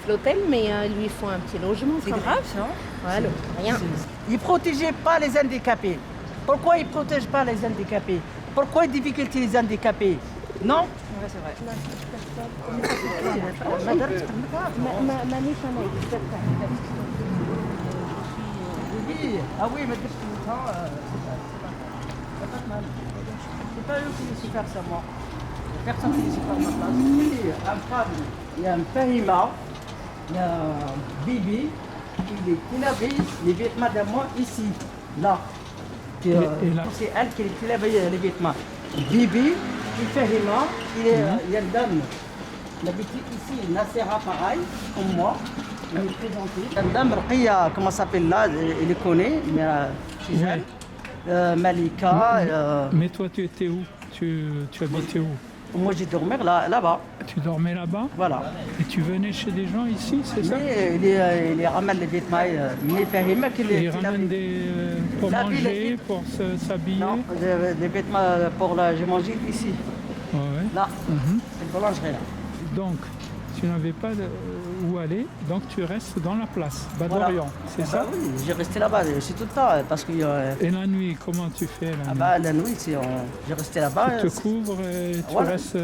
l'hôtel, mais ils lui font un petit logement. C'est quand grave même. ça. Voilà, rien. Ils ne protégeaient pas les handicapés. Pourquoi ils ne protègent pas les handicapés? Pourquoi ils difficultés les handicapés? Non? Ouais, c'est vrai. Oui, ah oui, mais depuis longtemps, c'est pas mal. C'est pas eux qui laissent faire ça, moi. Personne qui laisse faire ma place. Il y a un femme, il y a un Fahima, il y a Bibi, il avait les vêtements de moi ici, là. Puis, Et là. c'est elle qui lavait les vêtements. Bibi, il Fahima, il y a une dame. Il habite ici, Nassera pareil, comme moi. Il est présenté. Une dame, Ruqia, comment ça s'appelle là, il les connaît, mais chez Ouais. elle. Malika. Mais toi, tu étais où? Tu habitais où? Moi, j'ai dormi là-bas. Tu dormais là-bas? Voilà. Et tu venais chez des gens ici, c'est ça? Mais il ramène les vêtements. Mais Fahima, Ils ramènent pour La ville, manger, pour s'habiller? Non, des vêtements pour j'ai mangé ici. Ouais. Là, Mhm. c'est une boulangerie là. Donc, tu n'avais pas où aller, donc tu restes dans la place, Bas Voilà. d'Orient, c'est ça? Oui, j'ai resté là-bas, c'est tout le temps, parce que Et la nuit, comment tu fais la nuit? la nuit, j'ai resté là-bas. Tu te couvres et tu Voilà. restes...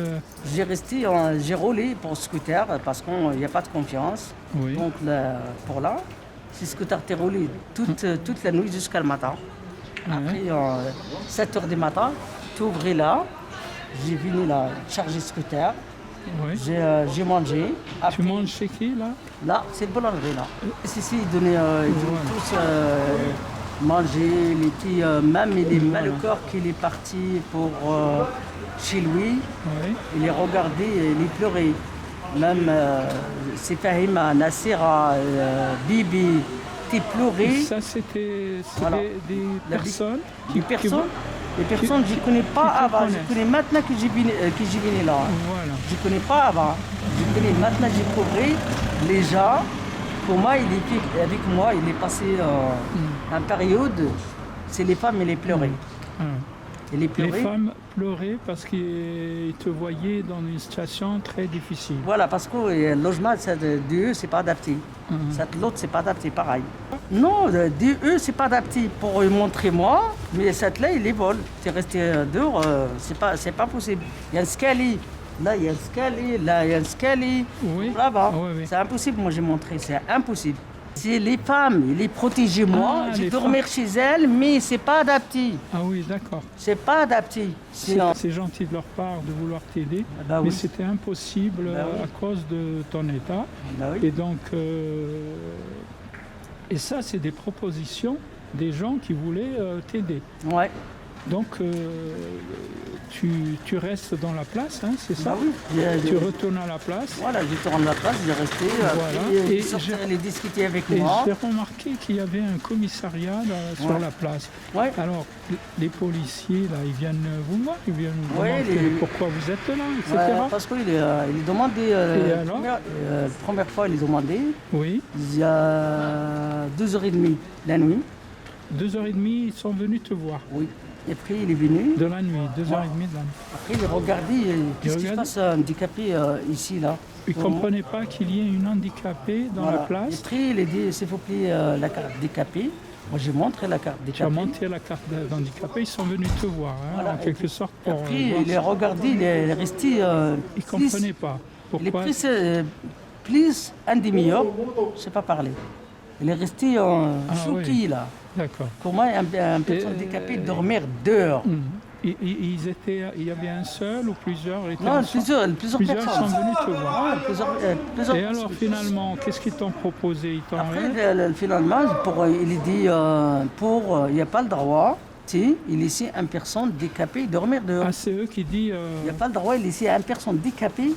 J'ai resté, j'ai roulé pour scooter parce qu'il n'y a pas de confiance. Oui. Donc pour là, ce scooter t'es roulé toute la nuit jusqu'à le matin. Après, 7 h du matin, tu ouvrais là, j'ai venu là charger le scooter, Oui. j'ai mangé. Après, Tu manges chez qui, là? là, c'est le boulangerie là. Ici, ils donnaient tous manger, les petits, même il est mal au corps qu'il est parti pour chez lui. Oui. Il est regardé, il est pleuré. Même c'est Fahima, Nassera, Bibi, t'es pleuré. Et ça, c'était Voilà. des La personnes Les personnes, je ne connais pas avant. Je connaissent. connais maintenant que j'y venu là. Voilà. Je ne connais pas avant. Je connais maintenant, j'ai compris les gens. Pour moi, il est avec moi, il est passé en période. C'est les femmes, il est pleuré. Ah. Il est Les pleuré. femmes pleuraient parce qu'ils te voyaient dans une situation très difficile. Voilà, parce que le logement de eux, c'est pas adapté. L'autre, c'est pas adapté, pareil. Non, de eux, c'est pas adapté pour montrer moi, mais cette là, il les vole. C'est resté dehors, c'est pas possible. Il y a un escalier. Là, il y a un escalier, là, il y a un escalier. Oui. Là-bas. Oui, oui. C'est impossible, moi j'ai montré, c'est impossible. C'est les femmes, ils les protégeaient moi, Ah, j'ai les dormi chez elles, mais c'est pas adapté. Ah oui, d'accord. C'est pas adapté. C'est gentil de leur part de vouloir t'aider, Ah bah mais oui. c'était impossible Bah oui. à cause de ton état. Bah oui. Et donc, et ça, c'est des propositions des gens qui voulaient t'aider. Ouais. Donc, tu restes dans la place, hein, c'est ça? Bah oui. Tu retournes à la place. Voilà, j'ai tourné la place, j'ai resté. Voilà. Et Et ils sortaient, j'ai- les discuter avec Et moi. j'ai remarqué qu'il y avait un commissariat sur la place. Ouais. Alors, les policiers, là, ils viennent vous voir, ils viennent vous Ouais, demander les- pourquoi vous êtes là, etc. Ouais, parce qu'il est demandé. Et alors la première fois, il est demandé. Oui. Il y a 2h30 la nuit. 2h30, ils sont venus te voir. Oui. Et après, il est venu. De la nuit, 2h30 de la nuit. Après, il a regardé. Qu'est-ce qui se regarde. passe handicapé ici, là? Ils ne comprenaient pas qu'il y ait une handicapée dans Voilà. la place. Et après, il a dit s'il vous plaît, la carte handicapée. Moi, j'ai montré la carte Tu as handicapée. monté la carte d'handicapé, ils sont venus te voir, hein, Voilà. en quelque sorte, pour Après, voir il a regardé, il est resté. Ils ne comprenaient pas. Il est Pourquoi pris plus un demi-heure, je ne sais pas parler. Il est resté choqué oui. là. D'accord. Pour moi, un personne handicapé dormir dehors. Il y avait un seul ou plusieurs étaient Non, ensemble? plusieurs Plusieurs personnes. sont venus te voir. Ah, plusieurs Et alors personnes. finalement, qu'est-ce qu'ils t'ont proposé? Ils t'ont Après, finalement, il dit il n'y a pas le droit, si, il laisse une personne handicapée dormir dehors. Ah, c'est eux qui disent... Il n'y a pas le droit de laisser une personne handicapée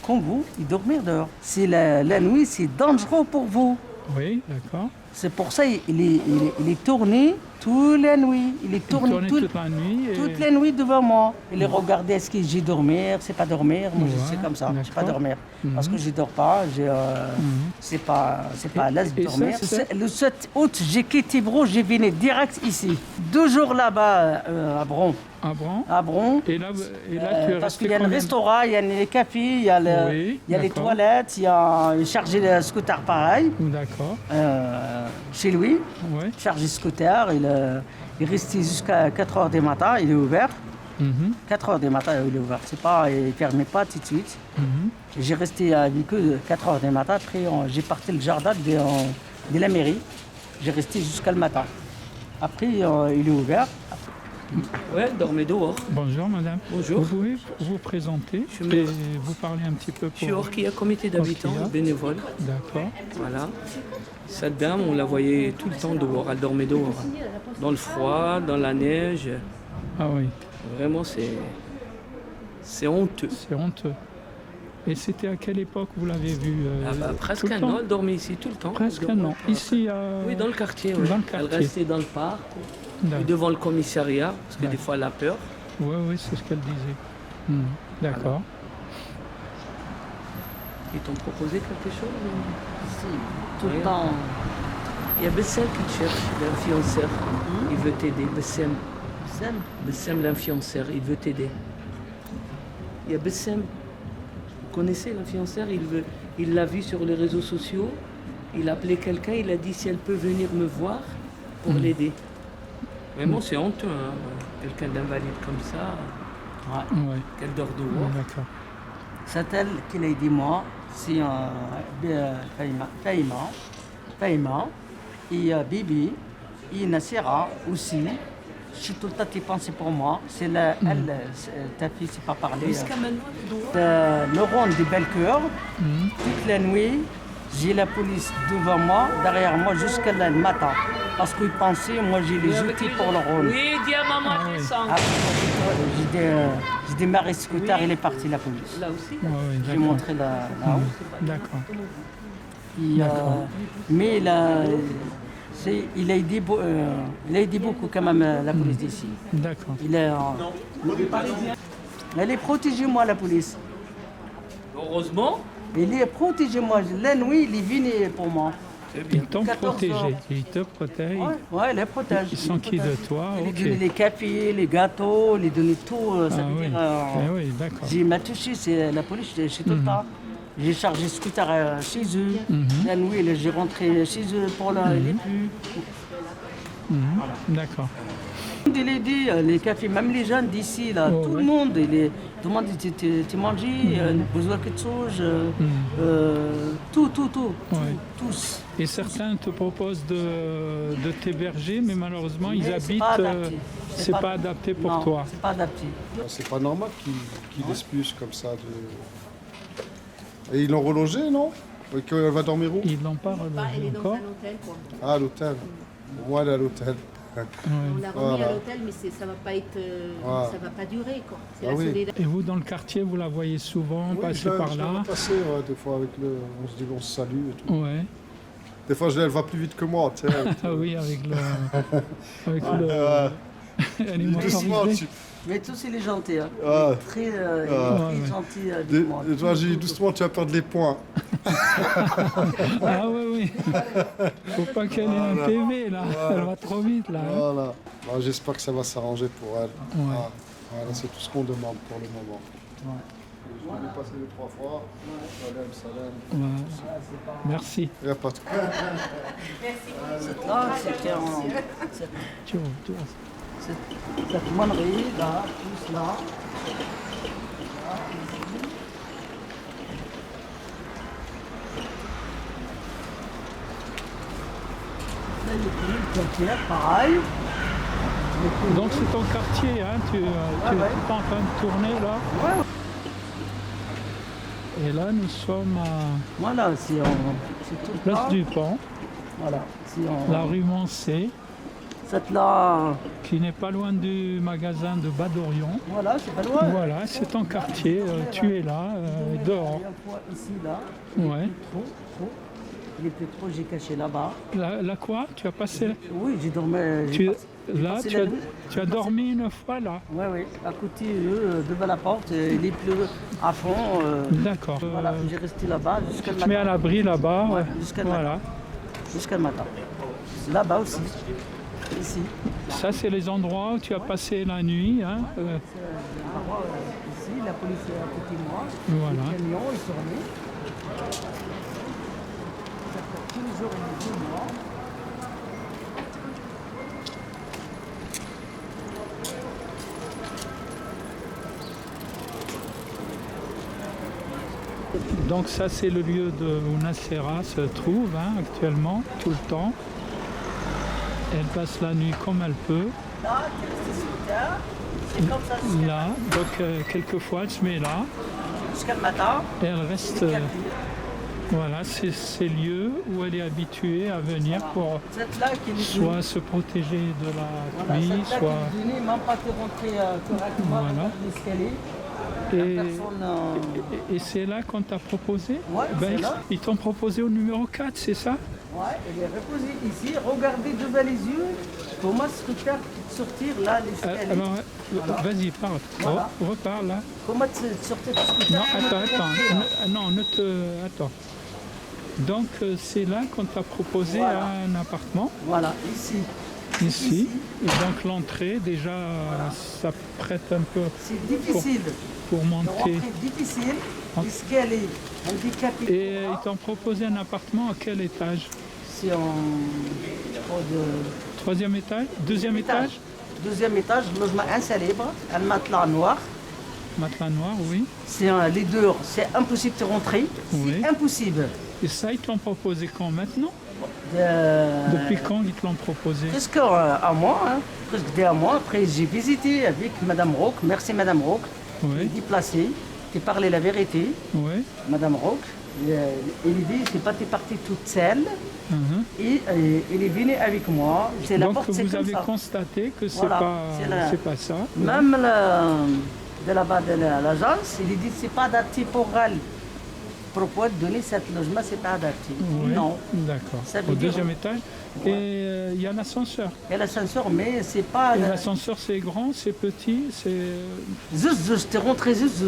comme vous dormir dehors. C'est la nuit, c'est dangereux pour vous. Oui, d'accord. C'est pour ça qu'il est tourné toute la nuit. Il est tourné tournait toute la nuit et- toute la nuit devant moi. Il est regardé est-ce que j'ai dormir, c'est pas dormir. Moi, je Ouais, sais comme ça, je pas d'accord. dormir. Parce que je dors pas, c'est pas à l'aise de Et ça, dormir. c'est ça? Le 7 août, j'ai quitté Bron, j'ai venu direct ici. 2 jours là-bas à Bron. Bron. à Bron. Et là, tu es Parce resté qu'il y a le combien- restaurant, il y a les cafés, il y a, Oui, il y a les d'accord. toilettes, il y a chargé le scooter pareil. D'accord. Chez lui, Ouais. chargé scooter, il est resté jusqu'à 4h du matin, il est ouvert. Mhm. 4h du matin, il est ouvert. C'est pas, il ne fermait pas tout de suite. Mhm. J'ai resté avec eux 4h du matin. Après, j'ai parti le jardin de la mairie. J'ai resté jusqu'à le matin. Après, il est ouvert. Ouais, dormez dehors. Bonjour madame. Bonjour. Vous pouvez vous présenter Je me- et vous parler un petit peu Je suis pour... Orkia, comité d'habitants, Orkia. bénévole. D'accord. Voilà. Cette dame, on la voyait tout le temps dehors. Elle dormait dehors. Dans le froid, dans la neige. Ah oui, Vraiment, c'est honteux. c'est honteux. Et c'était à quelle époque vous l'avez vu Presque tout le un temps an, elle dormait ici tout le temps. Presque un an. Ici à... Oui, dans le quartier. Ouais. Dans le Elle quartier. restait dans le parc, et D'accord. devant le commissariat, parce que des fois elle a peur. Oui, oui, c'est ce qu'elle disait. Mhm. D'accord. Ils t'ont proposé quelque chose Si, tout le Rien. temps. Il y a Bessem qui te cherche, l'influenceur. Il veut t'aider. Bessem. Sam, Bessem, l'influenceur, il veut t'aider. Il y a Bessem. Vous connaissez l'influenceur? Il l'a vu sur les réseaux sociaux. Il a appelé quelqu'un, il a dit si elle peut venir me voir pour l'aider. Vraiment, c'est honteux, hein. Quelqu'un d'invalide comme ça, ouais. Ouais. qu'elle dort dehors. D'accord. C'est elle qui l'a dit moi. C'est Faïma. Et Bibi. Et Nassira aussi. Je suis tout le temps qui pensait pour moi. C'est ta fille, c'est pas parlé. Jusqu'à maintenant, elle est dehors. Le rond des belles cœurs. Mhm. Toute la nuit, j'ai la police devant moi, derrière moi, jusqu'à le matin. Parce qu'ils pensaient, moi j'ai les outils pour le rôle. Oui, dis à maman de descendre. Après, j'ai démarré ce scooter, il est parti la police. Là aussi. Ouais, ouais, J'ai d'accord. montré là-haut. D'accord. Et, mais il a aidé beaucoup quand même la police d'ici. D'accord. Elle est protégée moi la police. Heureusement, Il est protégé moi. La nuit il est venu pour moi. c'est bien. Ils t'ont 14 protégé. ans. Ils te protègent. Ouais, elle est protégée. Ils sont qui de toi? Il Ok. a donné les cafés, les gâteaux, il a donné tout. Ça Ah veut oui. dire, Eh oui, d'accord. j'ai m'a touché, c'est la police, je suis tout le temps. J'ai chargé le scooter chez eux. La nuit, j'ai rentré chez eux pour les plus. Mhm. D'accord. Il a dit, les cafés, même les jeunes d'ici, là, Oh, tout ouais. le monde, tout le monde dit, tu manges, besoin de quelque chose, tout, Ouais. tous. Et certains te proposent de t'héberger, mais malheureusement, ils Mais c'est habitent. pas adapté. C'est pas adapté pour Non, toi. c'est pas adapté. C'est pas normal qu'ils expulsent comme ça. Et ils l'ont relogée, non? Et qu'elle va dormir où? Ils l'ont pas Elle est relogé dans encore. un hôtel, quoi. Ah, à l'hôtel. Moi, elle est à l'hôtel. On l'a remis Voilà. à l'hôtel, mais ça va pas être, Voilà. ça va pas durer, quoi. C'est Ah la oui. solidarité. Et vous, dans le quartier, vous la voyez souvent Oui, passer par je là? la vois passer, ouais, des fois, on se dit on se salue et tout. Ouais. Des fois, elle va plus vite que moi, tu sais. Ah oui, avec le. Elle est Doucement, motorisée. Mais tous, il est gentil. Hein. Ah. Très, Ouais. gentil avec Et moi. toi, j'ai dit doucement, tu vas perdre les points. Ah oui, oui. Faut pas qu'elle ait un PV là. Elle va trop vite là. hein. Voilà. Bah, j'espère que ça va s'arranger pour elle. Ouais. Ah, voilà, c'est tout ce qu'on demande pour le moment. Je vais passer les 3 fois. Salam. Ouais. Merci. Il n'y a pas de Là, c'était Tu vois, tu vois. cette moinerie, là, tous là. Là, il est plus le pareil. Donc c'est ton quartier, hein, tu es en train de tourner là. Ouais. Et là nous sommes à Voilà, c'est tout le Place temps. du Pont, Voilà. la rue Moncey, Cette là, qui n'est pas loin du magasin de Bas-d'Orion. voilà, c'est pas loin. Voilà, c'est ton quartier, tu es là, dehors. Il y a un fois ici, là. Ouais. Trop. Il était trop, j'ai caché là-bas. Là quoi? Tu as passé Oui, j'ai dormi. là, passé tu la as, nuit. tu as dormi une fois là. Oui, à côté, devant la porte, il est pleu à fond. D'accord. Voilà, j'ai resté là-bas jusqu'à le Tu te mets à matin. l'abri là-bas. Ouais, jusqu'à le Voilà. Jusqu'à le matin. Là-bas aussi. ici. Ça, c'est les endroits où tu as passé la nuit. Hein, Ici, la police est à côté de moi. Voilà. Le camion est tourné. Ça fait tous les jours, il est 2 mois. Donc ça, c'est le lieu où Nassera se trouve hein, actuellement, tout le temps. Elle passe la nuit comme elle peut. Là, tu restes sur le terre. C'est comme ça jusqu'à Là, donc quelquefois, elle se met là. jusqu'à le matin. Et elle reste... voilà, c'est ces lieux où elle est habituée à venir pour Cette là qui est soit se protéger de la voilà, pluie, cette là soit... qui est venue, même pas te rentrer correctement Voilà. dans l'escalier. Et, Personne, et c'est là qu'on t'a proposé. Ouais, c'est là. Ils t'ont proposé au numéro 4, c'est ça? ouais, elle est reposée ici. Regardez devant les yeux. Comment est-ce que tu peux sortir là l'escalier? Alors, vas-y, parle. Voilà. Reparle là. Comment tu sortir du scooter? Non, attends. Non, ne te... Attends. Donc, c'est là qu'on t'a proposé Voilà. un appartement, Voilà, ici. ici. Et donc, l'entrée, déjà, ça prête un peu C'est difficile. pour De monter. rentrer difficile. L'escalier handicapé. Et ils t'ont proposé un appartement à quel étage? C'est en oh, de... 3e étage? 2e étage? Deuxième étage, logement insalubre, un matelas noir. Matelas noir, oui. C'est les dehors, c'est impossible de rentrer. Oui. C'est impossible. Et ça, ils te l'ont proposé quand maintenant? De... Depuis quand ils te l'ont proposé? Presque un mois, hein. Presque dès un mois. Après, j'ai visité avec Madame Roque. Merci Madame Roque. Elle est Oui, déplacée. Tu parlais la vérité, oui. Madame Roque. Elle dit, c'est pas t'es partie toute seule. Mhm. Et elle est venue avec moi. C'est la Donc porte, c'est vous comme avez ça. constaté que Voilà, c'est pas ça. Même de là-bas de l'agence, il dit c'est pas adapté pour elle. Pourquoi donner cet logement, c'est pas adapté? Oui, Non. d'accord. Ça veut Au dire- 2e étage. Ouais. Et il y a l'ascenseur. Il y a l'ascenseur, mais c'est pas. Et l'ascenseur, c'est grand, c'est petit, c'est... Juste, t'es rentré juste.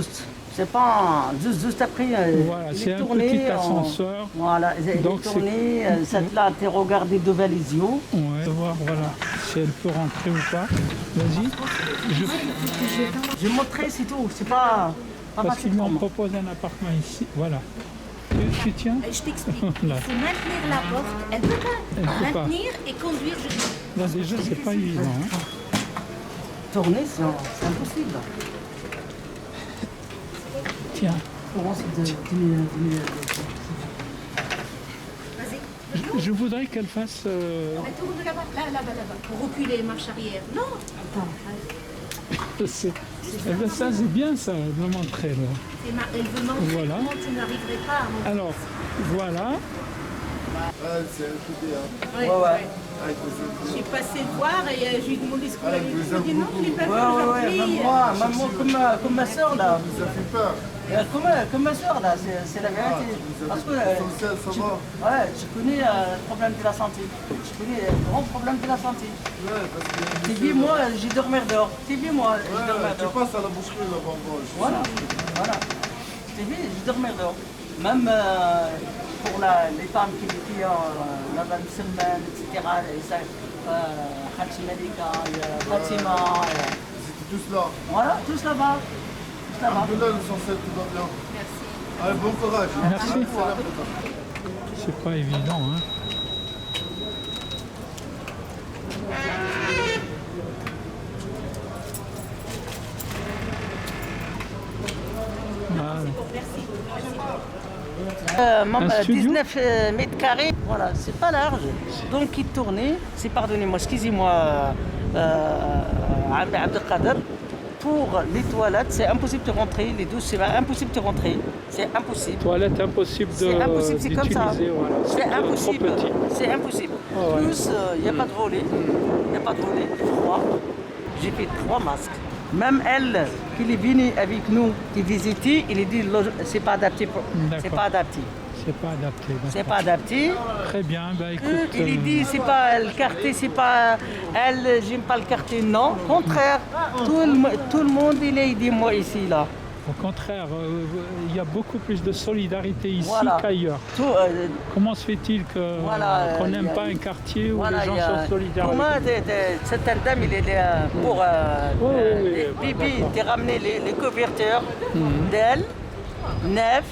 C'est pas juste après. Voilà, il c'est est un tourné petit en- ascenseur. Voilà, il Donc, est tourné, cette là, t'es regardé devant les yeux. Ouais, de voir, voilà, si elle peut rentrer ou pas. Vas-y. J'ai montré, c'est tout. C'est pas Parce facile qu'ils pour m'ont moi. proposé un appartement ici. Voilà. Tu tiens? Je t'explique. Là. Il faut maintenir la porte. Elle peut pas Elle peut pas. maintenir et conduire jusqu'à... Là, déjà, c'est pas évident. Hein. Tourner, c'est impossible. Tiens, Comment c'est de. Vas-y. je voudrais qu'elle fasse... Elle tourne là-bas, là-bas. Pour reculer, marche arrière. Non. Eh ben, ça, c'est bien, ça, de me montrer. Là. Elle veut montrer Voilà. comment tu n'arriverais pas à monter. Alors, voilà. C'est un coup de Ouais, ouais. Je suis passée le voir et je lui ai demandé ce qu'on avait dit. Il m'a dit non, je l'ai pas Ouais, fait ouais, aujourd'hui. même moi, comme ma soeur là. Ça fait peur. Comme ma soeur là, c'est la vérité. Parce que Ça va. ouais, je connais le problème de la santé. Je connais le grand problème de la santé. Ouais, parce que... T'es vu, moi, j'ai dormi dehors. T'es vu, moi, j'ai dormi Ouais, tu dehors. passes à la boucherie là-bas. Voilà, voilà. T'es vu, j'ai dormi dehors. Même pour les femmes qui ont la musulmane, etc. Et ça, Hachi Malika, Fatima. C'était tous là. Voilà, tous là-bas. Tous là-bas. Alhamdoulilah, l'essentiel, tout va bien. Merci. Allez, bon courage. Merci. C'est pas évident, hein. Voilà. Un studio 19 mètres carrés, voilà, c'est pas large. Donc il tournait, c'est pardonnez-moi, excusez-moi, Abdelkader, pour les toilettes, c'est impossible de rentrer, les douches, c'est impossible de rentrer, c'est impossible. Toilette impossible C'est impossible, c'est comme ça. d'utiliser, voilà. C'est impossible. Trop petit. C'est impossible. Ah ouais. Plus, il n'y a pas de volet. Il n'y a pas de volet. Froid. J'ai fait 3 masques. Même elle, qui est venue avec nous, qui visitait, il a dit c'est pas adapté. C'est D'accord. pas adapté. C'est pas adapté. d'accord. C'est pas adapté. Très bien, bah écoute. Il a dit c'est pas le quartier, c'est pas elle, j'aime pas le quartier. Non, contraire. Tout le monde il a aidé moi ici là. Au contraire, il y a beaucoup plus de solidarité ici Voilà. qu'ailleurs. Tout, Comment se fait-il Voilà, qu'on il y n'aime a- pas un quartier où voilà, les gens il y a- sont solidaires? Comment cette dame, il est là pour Bibi, de ramener les couvertures d'elle, neuf,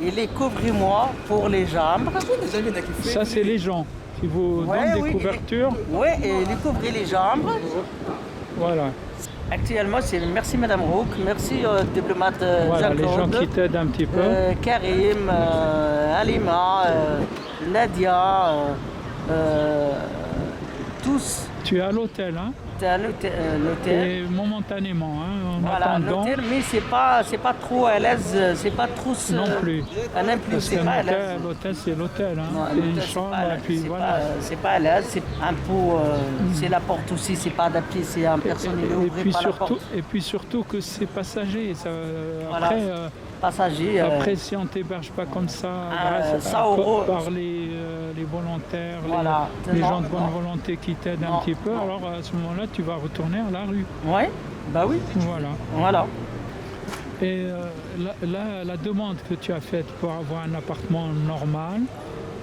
et les couvre-moi pour les jambes. Ça, c'est les gens qui vous Ouais, donnent des oui. couvertures. Oui, et les couvrir les jambes. Voilà, Actuellement, c'est merci Madame Rouk, merci diplomate voilà les gens Jean-Claude, qui t'aident un petit peu. Karim, Alima, Nadia, tous. Tu es à l'hôtel, hein? C'est un hôtel. Et momentanément, hein, en Voilà, attendant. l'hôtel, mais c'est pas trop à l'aise, c'est pas trop. Non plus. Non plus, Parce c'est qu'un pas à l'aise. hôtel, l'hôtel, c'est l'hôtel, hein. Non, C'est l'hôtel, une c'est chambre, pas à et l'aise, puis c'est voilà. pas- C'est pas à l'aise, c'est un peu. C'est la porte aussi, c'est pas adapté, c'est un personne il ouvre pas la porte. Et puis surtout que c'est passager. Ça, Voilà. après, Passager. après, si on ne t'héberge pas comme ça, grâce 100 euros. par les volontaires, Voilà. les Non, gens de bonne non. volonté qui t'aident Non, un petit peu, non. alors à ce moment-là, tu vas retourner à la rue. Oui, bah oui, Voilà. voilà. Et la demande que tu as faite pour avoir un appartement normal,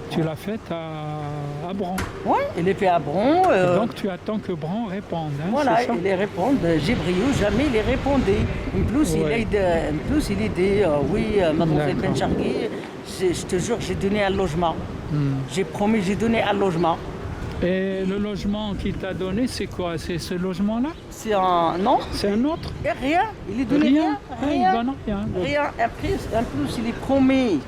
tu l'as faite à Bran. Oui, il est fait à Bron. Et donc tu attends que Bran réponde, hein, Voilà, c'est ça? il les répond. Gibriou, jamais il les répondait. En plus, Ouais. il dit oui, mademoiselle D'accord. Benchargui, je te jure, j'ai donné un logement. J'ai promis, j'ai donné un logement. Et le logement qu'il t'a donné, c'est quoi? C'est ce logement-là? C'est un. Non, C'est un autre? rien. Il est donné rien. Il Rien. donne rien. Rien. En plus, il est promis